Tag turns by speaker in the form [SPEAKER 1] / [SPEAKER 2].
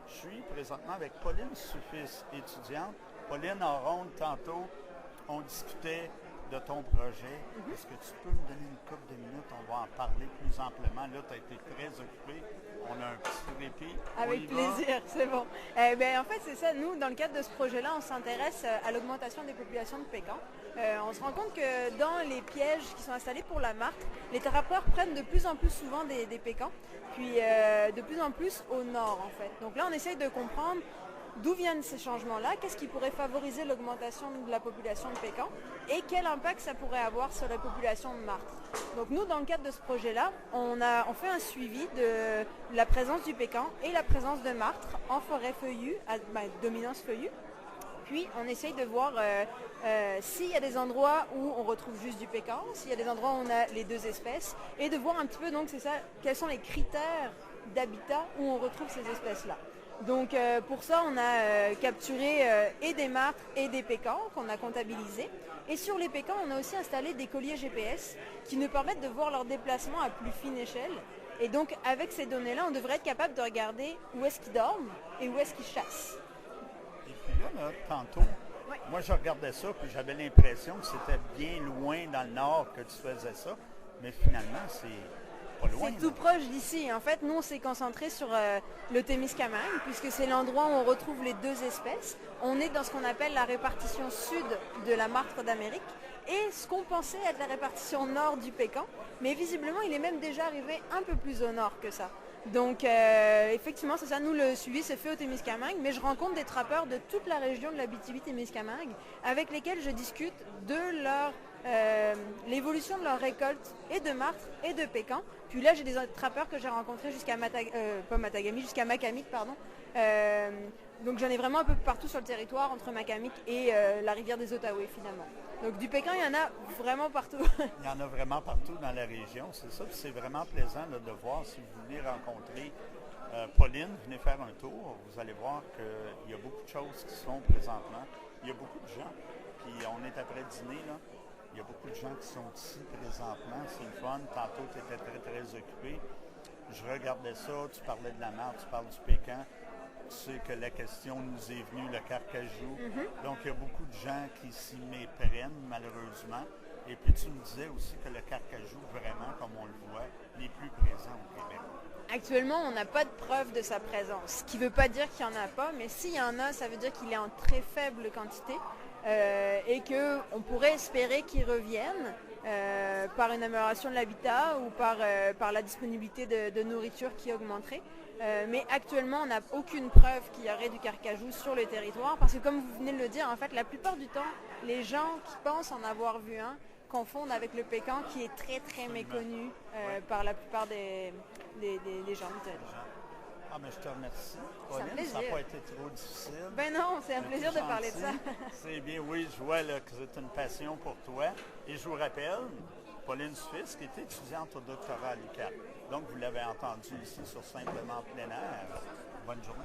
[SPEAKER 1] Je suis présentement avec Pauline Suffis, étudiante. Pauline, en ronde, tantôt, on discutait de ton projet. Est-ce que tu peux me donner une couple de minutes? On va en parler plus amplement. Là, tu as été très occupé. On a un petit répit.
[SPEAKER 2] Avec plaisir, c'est bon. En fait, c'est ça. Nous, dans le cadre de ce projet-là, on s'intéresse à l'augmentation des populations de pécans. On se rend compte que dans les pièges qui sont installés pour la martre, les trappeurs prennent de plus en plus souvent des pécans, puis de plus en plus au nord, en fait. Donc là, on essaye de comprendre d'où viennent ces changements-là, qu'est-ce qui pourrait favoriser l'augmentation de la population de pécans et quel impact ça pourrait avoir sur la population de martre. Donc nous, dans le cadre de ce projet-là, on fait un suivi de la présence du pécan et la présence de martre en forêt feuillue, à dominance feuillue. Puis on essaye de voir s'il y a des endroits où on retrouve juste du pécan, s'il y a des endroits où on a les deux espèces, et de voir un petit peu, donc c'est ça, quels sont les critères d'habitat où on retrouve ces espèces-là. Donc pour ça, on a capturé et des martres et des pécans qu'on a comptabilisés. Et sur les pécans, on a aussi installé des colliers GPS qui nous permettent de voir leur déplacement à plus fine échelle. Et donc avec ces données-là, on devrait être capable de regarder où est-ce qu'ils dorment et où est-ce qu'ils chassent.
[SPEAKER 1] Et puis là, tantôt, moi je regardais ça, puis j'avais l'impression que c'était bien loin dans le nord que tu faisais ça. Mais finalement, c'est pas loin.
[SPEAKER 2] C'est tout proche d'ici. En fait, nous, on s'est concentré sur le Témiscamingue, puisque c'est l'endroit où on retrouve les deux espèces. On est dans ce qu'on appelle la répartition sud de la martre d'Amérique et ce qu'on pensait être la répartition nord du pécan. Mais visiblement, il est même déjà arrivé un peu plus au nord que ça. Donc, effectivement, c'est ça. Nous, le suivi s'est fait au Témiscamingue, mais je rencontre des trappeurs de toute la région de l'Abitibi-Témiscamingue avec lesquels je discute de l'évolution de leur récolte et de martre et de pécan. Puis là, j'ai des trappeurs que j'ai rencontrés jusqu'à Macamic, pardon. Donc j'en ai vraiment un peu partout sur le territoire, entre Macamic et la rivière des Outaouais, finalement. Donc du pécan, il y en a vraiment partout.
[SPEAKER 1] Il y en a vraiment partout dans la région, c'est ça. Puis c'est vraiment plaisant là, de voir si vous venez rencontrer Pauline, venez faire un tour. Vous allez voir qu'il y a beaucoup de choses qui se font présentement. Il y a beaucoup de gens. Puis on est après dîner, là. Il y a beaucoup de gens qui sont ici présentement. C'est le fun. Tantôt, tu étais très, très occupé. Je regardais ça. Tu parlais de la martre, tu parles du pécan. Tu sais que la question nous est venue, le carcajou. Donc, il y a beaucoup de gens qui s'y méprennent, malheureusement. Et puis, tu me disais aussi que le carcajou, vraiment, comme on le voit, n'est plus présent au Québec.
[SPEAKER 2] Actuellement, on n'a pas de preuve de sa présence, ce qui ne veut pas dire qu'il n'y en a pas, mais s'il y en a, ça veut dire qu'il est en très faible quantité et qu'on pourrait espérer qu'il revienne par une amélioration de l'habitat ou par la disponibilité de nourriture qui augmenterait. Mais actuellement, on n'a aucune preuve qu'il y aurait du carcajou sur le territoire parce que comme vous venez de le dire, en fait, la plupart du temps, les gens qui pensent en avoir vu un confondent avec le pécan qui est très très méconnu par la plupart des gens du territoire.
[SPEAKER 1] Ah, mais je te remercie.
[SPEAKER 2] Pauline,
[SPEAKER 1] ça n'a pas été trop difficile.
[SPEAKER 2] Ben non, c'est un plaisir de parler de ça.
[SPEAKER 1] C'est bien, oui, je vois là, que c'est une passion pour toi. Et je vous rappelle, Pauline Suffis, qui est étudiante au doctorat à l'UQAM. Donc, vous l'avez entendu ici sur Simplement plein air. Bonne journée.